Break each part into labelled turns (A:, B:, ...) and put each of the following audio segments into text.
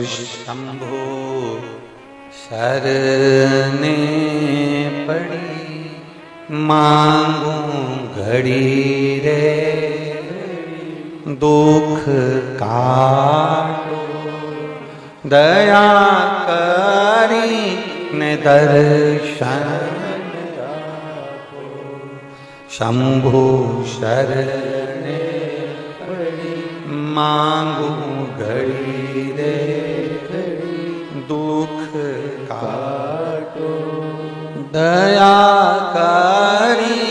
A: और शंभो शरणे पड़ी मांगू घड़ी रे दुख काटो दया करी ने दर्शन शंभो शरणे पड़ी मांगू घड़ी रे दुख काटो दया करी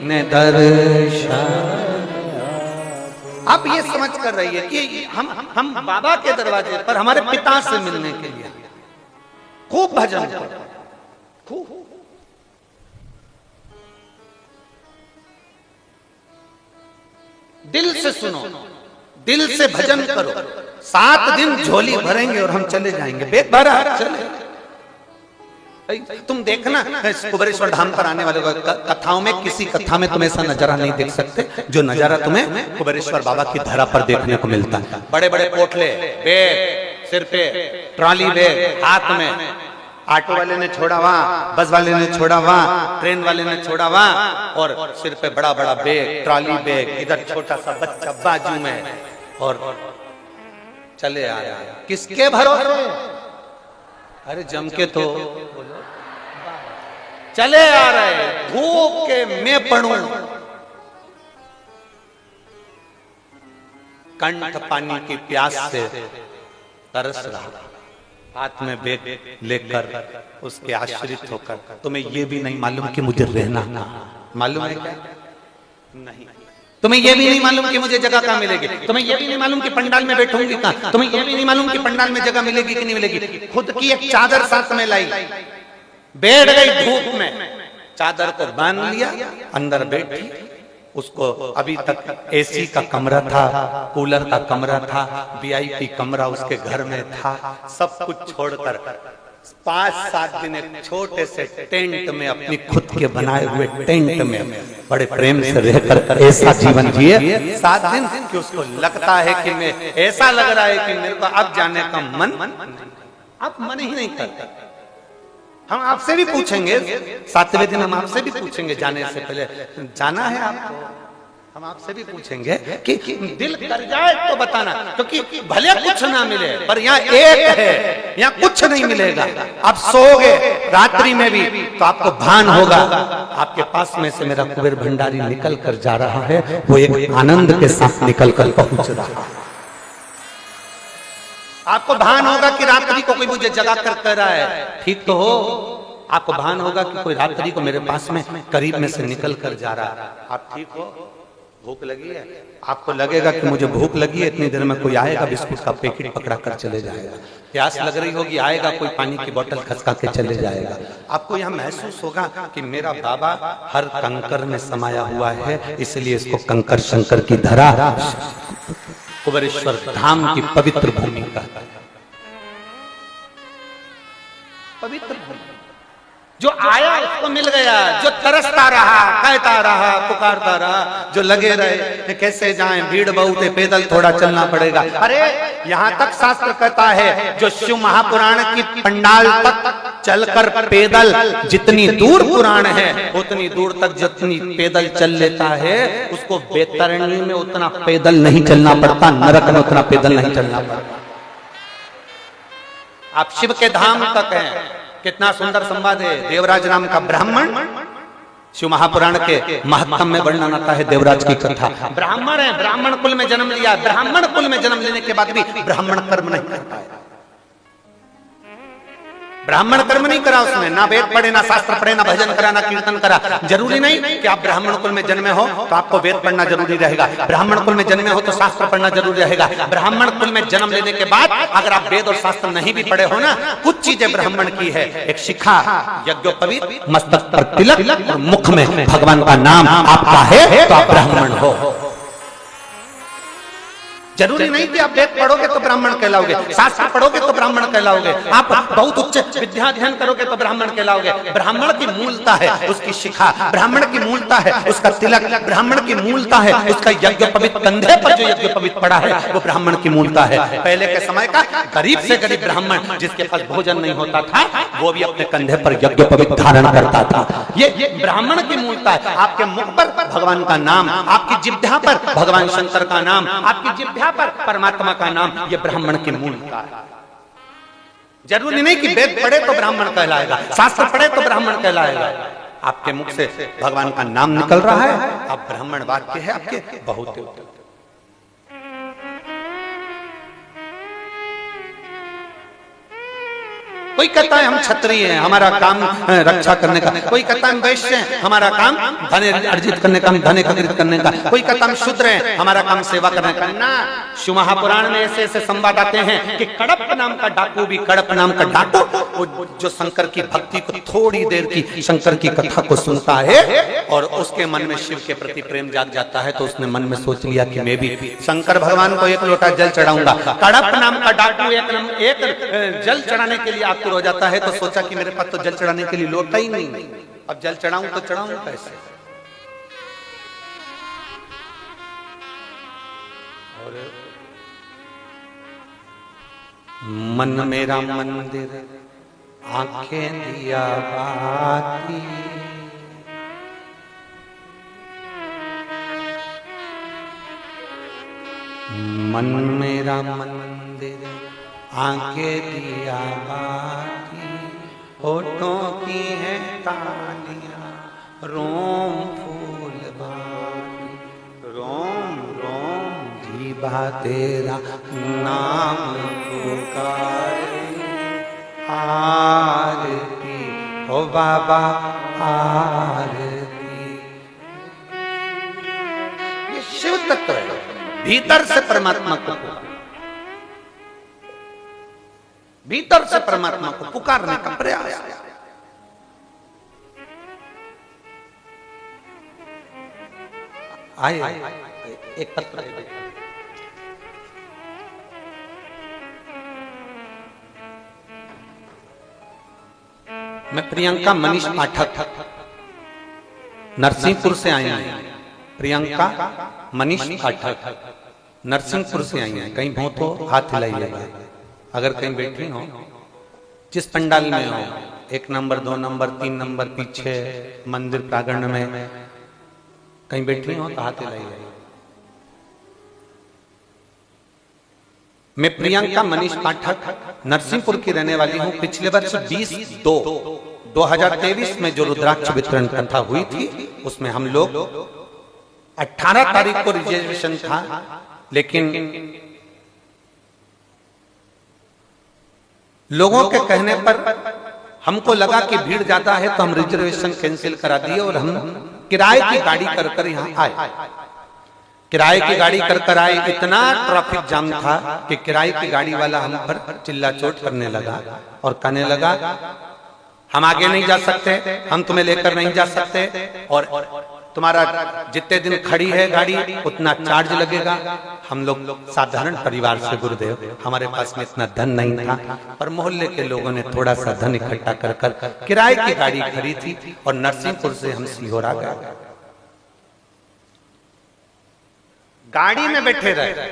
A: ने दर्शन। आप ये समझ कर रही है कि हम बाबा के दरवाजे पर हमारे पिता से मिलने के लिए खूब भजन करो, खूब दिल से सुनो, दिल से भजन करो। 7 दिन झोली भरेंगे और हम चले जाएंगे, बेग भरा चले। तुम देखना कुबेरेश्वर धाम पर आने वाले कथाओं में किसी कथा में तुम ऐसा नजारा नहीं देख सकते जो नजारा तुम्हें कुबेरेश्वर बाबा की धरा पर देखने को मिलता है। बड़े बड़े पोटले, बैग सिर पे, ट्रॉली बैग हाथ में, ऑटो वाले ने छोड़ा वहां, बस वाले ने छोड़ा वहां, ट्रेन वाले ने छोड़ा वहां, और सिर पे बड़ा बड़ा बैग, ट्रॉली बैग, इधर छोटा सा बच्चा बाजू में, और चले आ रहे हैं। किसके भरोसे? अरे जम के तो चले आ रहे, धूप के मैं पड़ूं, कंठ पानी की प्यास से तरस रहा, हाथ में बैग लेकर उसके आश्रित होकर। तुम्हें यह भी नहीं मालूम कि मुझे रहना मालूम है क्या? नहीं। तुम्हें यह भी नहीं मालूम कि मुझे जगह कहाँ मिलेगी, तुम्हें यह भी नहीं मालूम कि पंडाल में बैठूंगी कहाँ, तुम्हें यह भी नहीं मालूम कि पंडाल में जगह मिलेगी कि नहीं मिलेगी। खुद की एक चादर साथ में लाई, बैठ गई धूप में, चादर को बांध लिया, अंदर बैठी। उसको अभी तक एसी का कमरा था, कूलर का कमरा था, वीआईपी कमरा उसके घर में था, सब कुछ छोड़कर 5-7 दिन एक छोटे से टेंट में, अपनी खुद के बनाए हुए टेंट में बड़े प्रेम से रहकर ऐसा जीवन जिए 7 दिन कि उसको लगता है कि मैं, ऐसा लग रहा है कि मेरे को अब जाने का मन, अब मन ही नहीं करता। हम आपसे भी पूछेंगे, 7वें दिन हम आपसे भी पूछेंगे, जाने से पहले जाना है आपको, हम आपसे भी पूछेंगे कि दिल कर जाए तो बताना, क्योंकि भले कुछ ना मिले पर यहाँ एक है, यहाँ कुछ नहीं मिलेगा। आप सोओगे रात्रि में भी तो आपको भान होगा, आपके पास में से मेरा कुबेर भंडारी निकल कर जा रहा है, वो एक आनंद के साथ निकल कर पहुंच रहा है। आपको भान होगा कि रात्रि को कोई मुझे जगा कर कह रहा है ठीक तो हो, आपको भान होगा कि कोई रात्रि को मेरे पास में करीब में से निकल कर जा रहा है। आप ठीक हो, भूख लगी है, आपको लगेगा कि मुझे भूख लगी है, इतनी देर में कोई आएगा बिस्कुट का पैकेट पकड़ा कर चले जाएगा। प्यास लग रही होगी, आएगा कोई पानी की बोतल खसका के चले जाएगा। आपको यह महसूस होगा कि मेरा बाबा हर कंकर में समाया हुआ है, इसलिए इसको कंकर शंकर की धरा कुबेरेश्वर धाम की पवित्र भूमि का, पवित्र भूमि। जो आया उसको मिल गया, जो तरसता रहा, कहता रहा, पुकारता रहा, जो लगे रहे कैसे जाएं, भीड़ बहुत है, पैदल थोड़ा चलना पड़ेगा। अरे यहाँ तक शास्त्र कहता है, जो शिव महापुराण की पंडाल तक चलकर पैदल, जितनी दूर पुराण है उतनी दूर तक जितनी पैदल चल लेता है, उसको बैतरणी में उतना पैदल नहीं चलना पड़ता, नरक में उतना पैदल नहीं चलना पड़ता। आप शिव के धाम तक हैं, कितना सुंदर संवाद है। देवराज नाम का ब्राह्मण, शिव महापुराण के महत्तम में वर्णन आता है देवराज की कथा। ब्राह्मण है, ब्राह्मण कुल में जन्म लिया, ब्राह्मण कुल में जन्म लेने के बाद भी ब्राह्मण कर्म नहीं करता है, ब्राह्मण कर्म नहीं करा उसने, ना वेद पढ़े, ना शास्त्र पढ़े, ना भजन करा, ना कीर्तन करा। जरूरी नहीं कि आप ब्राह्मण कुल में जन्मे हो तो आपको वेद पढ़ना जरूरी रहेगा, ब्राह्मण कुल में जन्मे हो तो शास्त्र पढ़ना जरूरी रहेगा। ब्राह्मण कुल में जन्म लेने के बाद अगर आप वेद और शास्त्र नहीं भी पढ़े हो ना, कुछ चीजें ब्राह्मण की है, एक शिखा, यज्ञोपवीत, मस्तक पर तिलक और मुख में भगवान का नाम आपका है तो आप ब्राह्मण हो। जरूरी नहीं कि आप वेद पढ़ोगे तो ब्राह्मण कहलाओगे, शास्त्र पढ़ोगे तो ब्राह्मण कहलाओगे, आप बहुत उच्च विद्या अध्ययन करोगे तो ब्राह्मण कहलाओगे। ब्राह्मण की मूलता है उसकी शिखा, ब्राह्मण की मूलता है उसका तिलक, ब्राह्मण की मूलता है उसका यज्ञ पवित्र, कंधे पर जो यज्ञ पवित्र पड़ा है वो ब्राह्मण की मूलता है। पहले के समय का गरीब से गरीब ब्राह्मण जिसके पास भोजन नहीं होता था वो भी अपने कंधे पर यज्ञ पवित्र धारण करता था। ये ब्राह्मण की मूलता है। आपके मुख पर भगवान का नाम, आपकी जिह्वा पर भगवान शंकर का नाम, आपकी जिह्वा पर परमात्मा का नाम, ये ब्राह्मण की मूलता है। जरूरी नहीं कि वेद पढ़े तो ब्राह्मण कहलाएगा, शास्त्र पढ़े तो ब्राह्मण कहलाएगा। आपके मुख से भगवान का नाम निकल रहा है, आप ब्राह्मण वाक्य है आपके बहुत। कोई कहता है हम क्षत्रिय हैं, हमारा काम रक्षा करने का, कोई कहता है हम वैश्य हैं, हमारा काम धन अर्जित करने का, धन एकत्रित करने का, कोई कहता हम शूद्र हैं, हमारा काम सेवा करने का। ना, शिव महापुराण में ऐसे ऐसे संवाद आते हैं कि कड़प नाम का डाकू भी, कड़प नाम का डाकू वो जो शंकर की भक्ति को थोड़ी देर की शंकर की कथा को सुनता है और उसके मन में शिव के प्रति प्रेम जाग जाता है, तो उसने मन में सोच लिया कि मैं भी शंकर भगवान को एक लोटा जल चढ़ाऊंगा। कड़प नाम का डाकू एक जल चढ़ाने के लिए हो जाता है तो सोचा कि मेरे पास तो जल चढ़ाने के लिए लोटा ही नहीं, अब जल चढ़ाऊं तो चढ़ाऊं कैसे। और मन मेरा मंदिर आंखें दिया बाती, मन मेरा मंदिर आंखें दिया बाती, होठों की है तालियां, रोम फूल बाकी, रोम रोम जीवा तेरा नाम पुकारे, आरती ओ बाबा आरती। ये शिव तत्व है, भीतर से परमात्मा को, भीतर से परमात्मा को पुकारने का प्रयास। आइए एक पत्र, मैं प्रियंका मनीष पाठक नरसिंहपुर से आई हूं। प्रियंका मनीष पाठक नरसिंहपुर से आई हैं। कहीं हो तो हाथ हिलाइएगा। अगर कहीं बैठी हो, जिस पंडाल में हो, 1 नंबर 2 नंबर 3 नंबर पीछे मंदिर प्रांगण में कहीं बैठी हो तो हाथ हिलाइए। मैं प्रियंका मनीष पाठक नरसिंहपुर की रहने वाली हूं। पिछले वर्ष 2023 में जो रुद्राक्ष वितरण कथा हुई थी उसमें हम लोग 18 तारीख को रिजर्वेशन था, लेकिन लोगों के कहने पर हमको लगा कि भीड़ ज्यादा है तो हम रिजर्वेशन कैंसिल करा दिए और हम किराए की गाड़ी कर यहाँ आए। किराए की गाड़ी कर आए, इतना ट्रैफिक जाम था कि किराए की गाड़ी वाला हम पर चिल्ला चोट करने लगा और कहने लगा हम आगे नहीं जा सकते, हम तुम्हें लेकर नहीं जा सकते, और तुम्हारा जितने दिन खड़ी है गाड़ी उतना चार्ज लगेगा। हम लोग साधारण परिवार से गुरुदेव, हमारे पास में इतना धन नहीं था, पर मोहल्ले के लोगों ने थोड़ा सा धन इकट्ठा कर किराए की गाड़ी खरीदी थी और नरसिंहपुर से हम सीहोर आ गए। गाड़ी में बैठे रहे,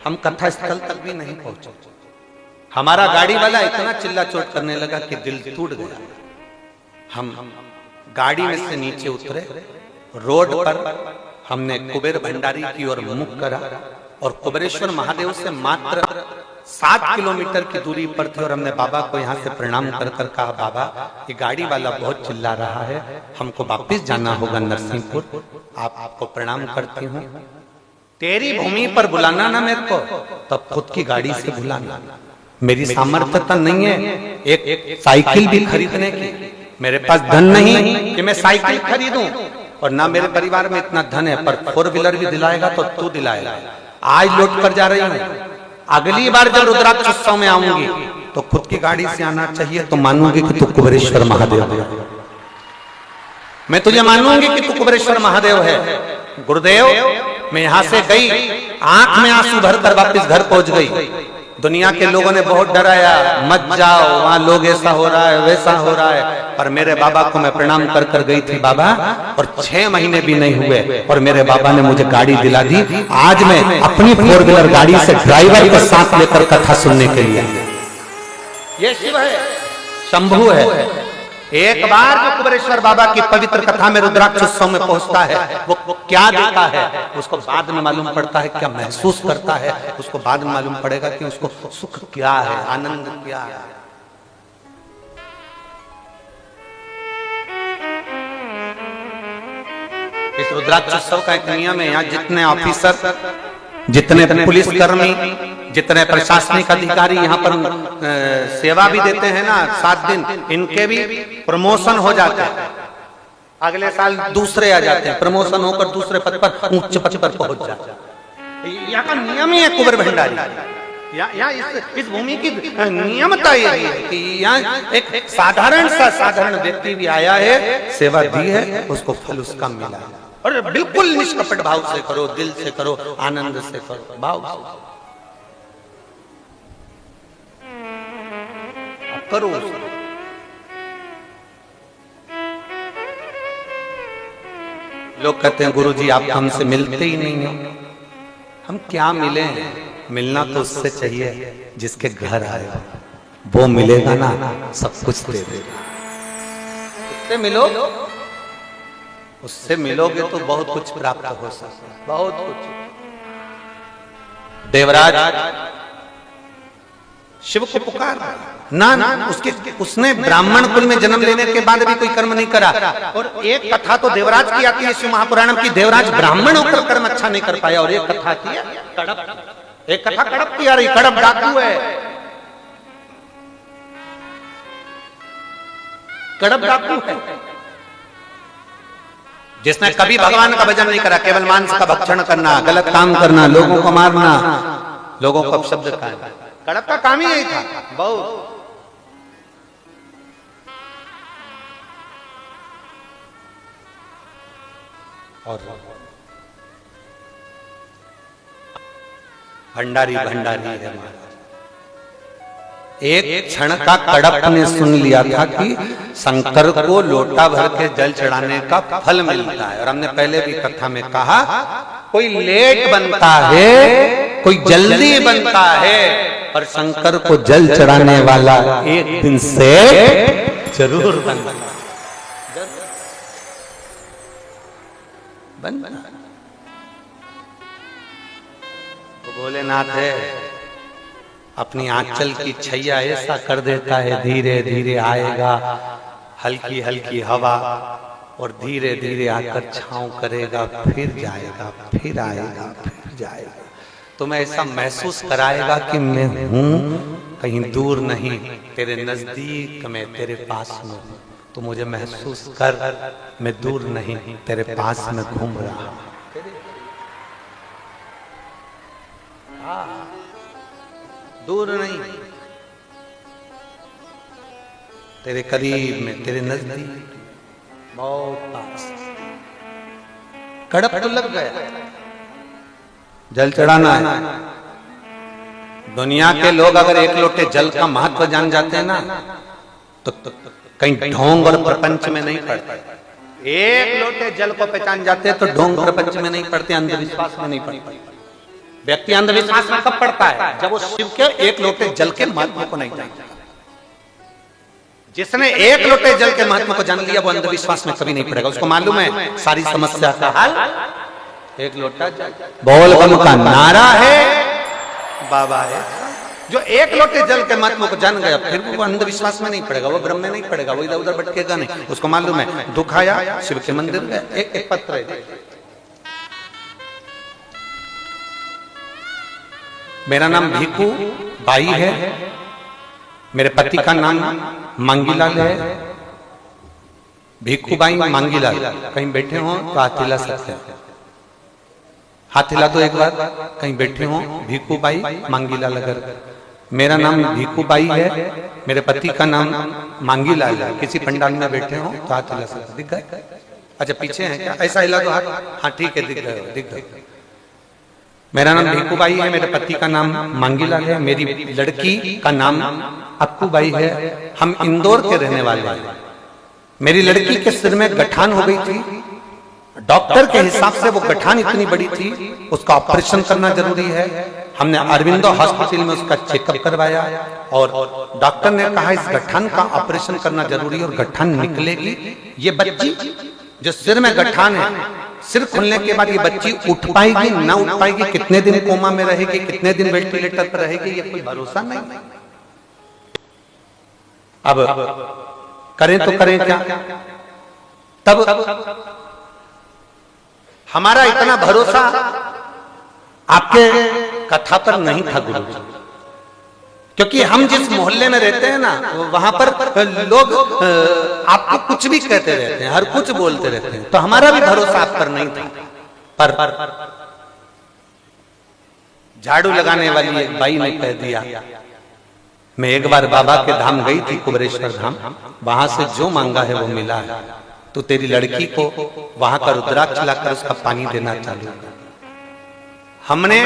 A: हम कथा स्थल तक भी नहीं पहुंचे। हमारा गाड़ी वाला इतना चिल्ला चोट करने लगा कि दिल टूट गया। हम गाड़ी में से नीचे उतरे, रोड पर हमने कुबेर भंडारी की ओर मुख करा और कुबेरेश्वर महादेव से मात्र 7 किलोमीटर की दूरी पर थे और हमने बाबा को यहाँ से प्रणाम कर कहा, बाबा ये गाड़ी वाला बहुत चिल्ला रहा है, हमको वापस जाना होगा नरसिंहपुर, आपको प्रणाम करती हूँ। तेरी भूमि पर बुलाना ना मेरे को, तब खुद की गाड़ी से बुलाना। मेरी सामर्थ्यता नहीं है एक साइकिल भी खरीदने की, मेरे पास धन नहीं कि मैं साइकिल खरीदूं, और ना मेरे परिवार में इतना धन है, पर 4 व्हीलर भी दिलाएगा तो तू दिलाएगा। आज लौट कर जा रही हूँ, अगली बार जब रुद्राक्ष उत्सव में आऊंगी तो खुद की गाड़ी से आना चाहिए, तो मानूंगी कि तू कुबेरेश्वर महादेव है। मैं तुझे मानूंगी कि तू कुबेरेश्वर महादेव है। गुरुदेव मैं यहां से गई, आंख में आंसू भरकर वापस घर पहुंच गई। दुनिया के लोगों ने बहुत डराया, मत जाओ वहां, लोग ऐसा हो रहा है वैसा हो रहा है। पर मेरे बाबा को मैं प्रणाम कर कर गई थी बाबा, और 6 महीने भी नहीं हुए और मेरे बाबा ने मुझे गाड़ी दिला दी। आज मैं अपनी 4 व्हीलर गाड़ी से ड्राइवर के साथ लेकर कथा सुनने के लिए। ये शिव है, शंभू है। एक बार जो कुबेरेश्वर बाबा की पवित्र कथा में रुद्राक्ष उत्सव में पहुंचता है, वो क्या देखता है उसको बाद में मालूम पड़ता है, क्या महसूस करता है उसको बाद में मालूम पड़ेगा कि उसको सुख क्या है, आनंद क्या है। इस रुद्राक्ष उत्सव का एक नियम है, यहाँ जितने ऑफिसर, जितने पुलिसकर्मी, जितने प्रशासनिक अधिकारी यहाँ पर सेवा भी देते हैं ना 7 दिन, इनके भी प्रमोशन हो जाते हैं। अगले साल दूसरे आ जाते हैं, प्रमोशन होकर दूसरे पद पर, उच्च पद पर पहुंच जाते हैं। यहाँ का नियम ही है कुंवर भंडारी। यहाँ इस भूमि की नियमता यही है कि यहाँ एक साधारण व्यक्ति भी आया है, सेवा दी है, उसको फल उसका मिला है। और बिल्कुल निष्कपट भाव से करो, दिल से करो, आनंद से करो, भाव से करो। लोग कहते हैं गुरुजी आप हमसे मिलते ही नहीं हो। हम क्या मिले? मिलना तो उससे चाहिए जिसके घर आए हो, वो मिलेगा ना, सब कुछ दे देगा। उससे मिलो, उससे मिलोगे तो बहुत कुछ प्राप्त हो सकता है, बहुत कुछ। देवराज शिव को पुकार ना, उसने ब्राह्मण कुल में जन्म लेने के बाद भी कोई कर्म नहीं करा। और एक कथा तो देवराज की आती है शिव महापुराण की, देवराज ब्राह्मण होकर कर्म अच्छा नहीं कर पाया। और एक कथा की कड़प, एक कथा कड़प की आ रही, कड़प डाकू है, कड़प डाकू है, जिसने कभी भगवान का भजन नहीं करा, केवल मांस का भक्षण करना, गलत काम करना, लोगों को मारना, लोगों को अपशब्द कहना। कड़प का काम ही यही था बहुत। और भंडारी भंडारी है। एक क्षण का कड़प ने सुन लिया था कि शंकर को लोटा भर के जल चढ़ाने का फल मिलता है। और हमने पहले भी कथा में कहा, कोई लेट बनता है, कोई जल्दी बनता है, और शंकर को जल चढ़ाने वाला एक दिन से जरूर बनता है। तो भोलेनाथ है, अपनी आंचल की छैया ऐसा कर देता है, धीरे धीरे आएगा, हल्की हल्की हवा, और धीरे धीरे आकर छांव करेगा, फिर जाएगा, फिर आएगा, फिर जाएगा। तुम्हें ऐसा महसूस कराएगा कि मैं हूं, कहीं दूर नहीं, तेरे नजदीक में, तेरे पास में। तो मुझे महसूस कर, मैं दूर नहीं, तेरे पास में घूम रहा हूं। दूर नहीं, तेरे करीब में, तेरे नजदीक, बहुत पास। कड़प तो लग गया, जल चढ़ाना है। दुनिया के लोग अगर एक लोटे जल का महत्व जान जाते हैं ना, तो कहीं ढोंग और प्रपंच में नहीं पड़ते। एक लोटे जल को पहचान जाते हैं तो ढोंग प्रपंच में नहीं पड़ते, अंधविश्वास में नहीं पड़ते। व्यक्ति अंधविश्वास में कब पड़ता है? जब वो शिव के एक लोटे जल के महत्व को नहीं जानता। जिसने एक लोटे जल के महत्व को जान लिया, वो अंधविश्वास में कभी नहीं पड़ेगा। उसको मालूम है सारी समस्या का हल एक लोटा जल। बोल बम का नारा है, बाबा है। जो एक लोटे जल के महत्व को जान गया, फिर वो अंधविश्वास में नहीं पड़ेगा, वो भ्रम में नहीं पड़ेगा, वो इधर उधर भटकेगा नहीं। उसको मालूम है दुख आया, शिव के मंदिर में एक पत्र है, मेरा नाम भीखू बाई है, मेरे पति का नाम मांगीलाल है। भीखू बाई मांगीलाल, कहीं बैठे हो तो हाथ हिला सकते हैं, हाथ हिला तो एक बार, कहीं बैठे हो। भीखू बाई मांगीलाल, अगर मेरा नाम भीखू बाई है, मेरे पति का नाम मांगीलाल है, किसी पंडाल में बैठे हो तो हाथ हिला सकते। दिख गए? अच्छा पीछे है क्या? ऐसा हिला दो हाथ। हाँ ठीक है, दिख गए, दिख गए। मेरा नाम भिकू बाई है, मेरे पति का नाम मांगीलाल है, मेरी लड़की का नाम अक्कू बाई है। हम इंदौर के रहने वाले हैं। मेरी लड़की के सिर में गठान हो गई थी। डॉक्टर के हिसाब से वो गठान इतनी बड़ी थी, उसका ऑपरेशन करना जरूरी है। हमने अरविंदो हॉस्पिटल में उसका चेकअप करवाया और डॉक्टर ने कहा इस गठान का ऑपरेशन करना जरूरी है और गठान निकलेगी। ये बच्ची जो सिर में गठान है, सिर खुलने के बाद ये बच्ची उठ पाएगी ना उठ पाएगी, कितने दिन कोमा में रहेगी, कितने दिन वेंटिलेटर पर रहेगी, ये कोई भरोसा नहीं। अब करें तो करें क्या। तब हमारा इतना भरोसा आपके कथा पर नहीं था गुरु जी, क्योंकि हम जिस मोहल्ले में रहते हैं ना, वहां पर लोग आपको कुछ भी कहते रहते हैं, हर कुछ बोलते रहते हैं, तो हमारा भी भरोसा आप पर नहीं था। पर झाड़ू लगाने वाली एक बाई ने कह दिया, मैं एक बार बाबा के धाम गई थी, कुबरेश्वर धाम, वहां से जो मांगा है वो मिला है, तो तेरी लड़की को वहां का रुद्राक्ष लाकर उसका पानी देना चालू कर। हमने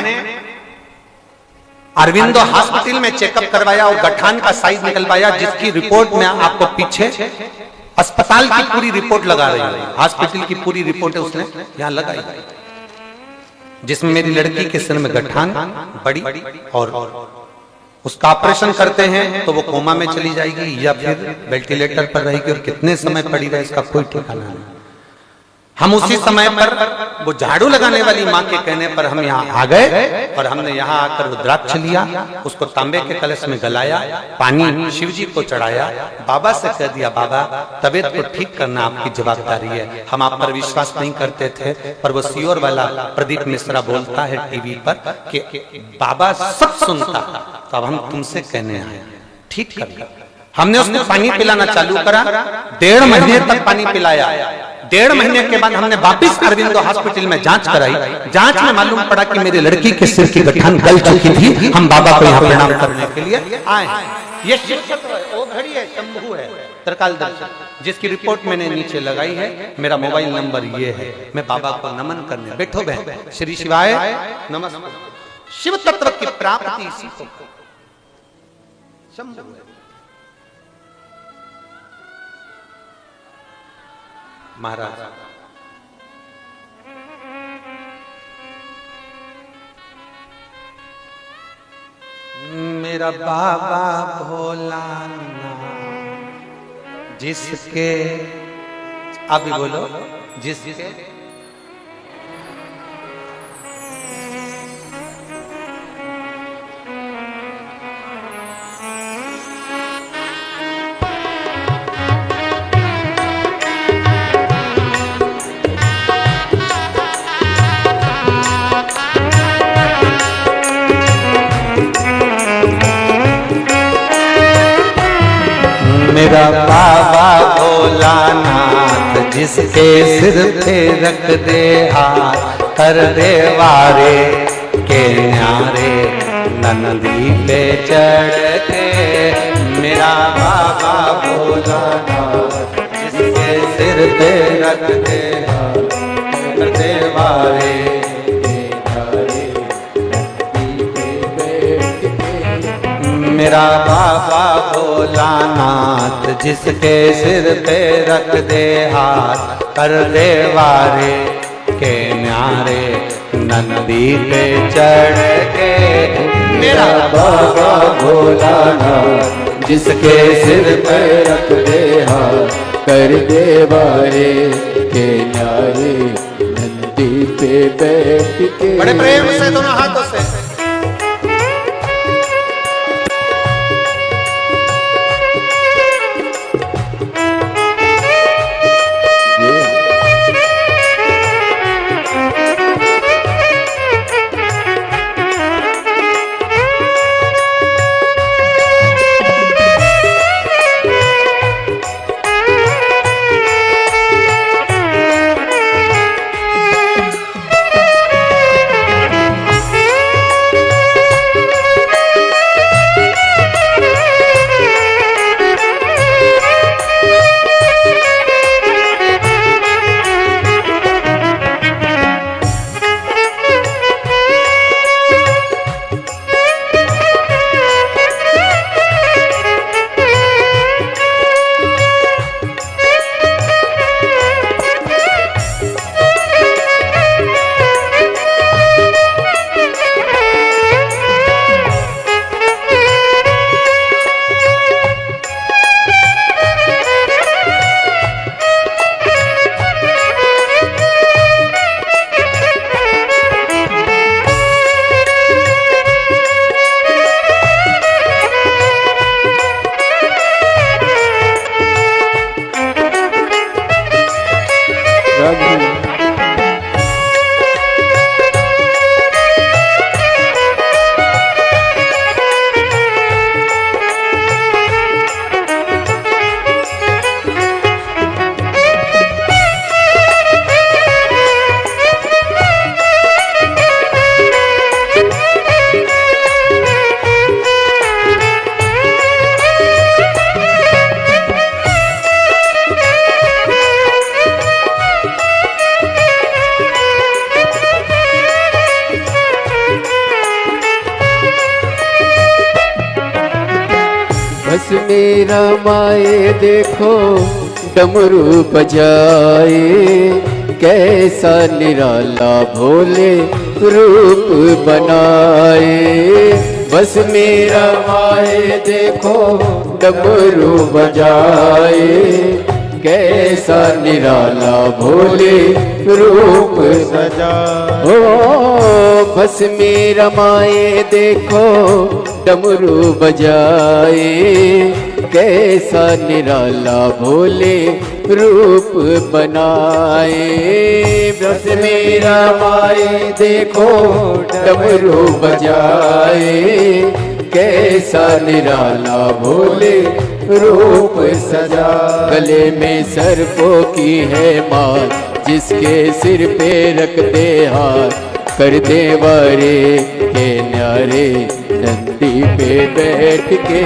A: अरविंदो हॉस्पिटल में चेकअप करवाया और गठान का साइज निकलवाया, जिसकी रिपोर्ट में आपको पीछे अस्पताल की पूरी रिपोर्ट लगा रही है, हॉस्पिटल की पूरी रिपोर्ट है उसने यहां लगाई, जिसमें मेरी लड़की के सिर में गठान बड़ी और उसका ऑपरेशन करते हैं तो वो कोमा में चली जाएगी या फिर वेंटिलेटर पर रहेगी और कितने समय पड़ी रहे इसका कोई ठिकाना नहीं। हम उसी समय पर वो झाड़ू लगाने वाली माँ के कहने पर हम यहाँ आ गए और हमने यहाँ आकर रुद्राक्ष लिया, उसको तांबे के कलश में गलाया, पानी शिव जी को चढ़ाया, बाबा से कह दिया बाबा तबीयत को ठीक करना आपकी जवाबदारी है। हम आप पर विश्वास नहीं करते थे, पर वो सीओर वाला प्रदीप मिश्रा बोलता है टीवी पर कि बाबा सब सुनता, तो अब हम तुमसे कहने आए ठीक कर। हमने उसको पानी पिलाना चालू करा, 1.5 महीने तक पानी पिलाया। 1.5 महीने के बाद हमने वापिस अरविंदो हॉस्पिटल में जांच कराई। जांच में मालूम पड़ा कि मेरी लड़की के सिर की गठान गल चुकी थी। हम बाबा को यहाँ प्रणाम करने के लिए आए। ये वो घड़ी है, शंभू है, त्रिकाल दर्शन, जिसकी रिपोर्ट मैंने नीचे लगाई है। मेरा मोबाइल नंबर ये है, मैं बाबा को नमन करने। बैठो बहन, श्री शिवाय नमस्ते। शिव तत्व की प्राप्ति इसी को शंभू है। महाराज मेरा बाबा भोलानाथ जिसके, अभी बोलो, जिसके मेरा बाबा भोलानाथ जिसके सिर पे रख दे हाथ, कर दे वारे के न्यारे नंदी पे चढ़ के। मेरा बाबा भोलानाथ जिसके सिर पे रख दे हाथ, कर दे वारे मेरा बाबा भोलानाथ जिसके सिर पे रख दे हाथ, कर दे वारे के न्यारे नंदी पे चढ़ के। मेरा बाबा भोलानाथ जिसके सिर पे रख दे हाथ, कर दे वारे के न्यारे नंदी पे बैठ के। बड़े प्रेम से दोनों हाथों से
B: मेरा माए देखो डमरू बजाए, कैसा निराला भोले रूप बनाए। बस मेरा माए देखो डमरू बजाए, कैसा निराला भोले रूप सजाए। ओ बस मेरा माए देखो डमरू बजाए, कैसा निराला भोले रूप बनाए। बस मेरा माए देखो डमरू बजाए, कैसा निराला भोले रूप सजा। गले में सर्पों की है माल, जिसके सिर पे रख दे हाथ, कर दे वारे के न्यारे नंदी पे बैठ के।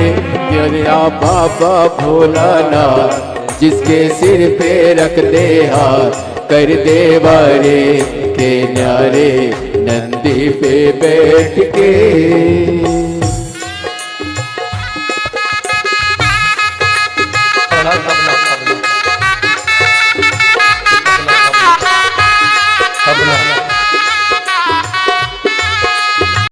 B: मेरा बाबा भोलानाथ, जिसके सिर पे रख दे हाथ, कर दे वारे के न्यारे नंदी पे बैठ के।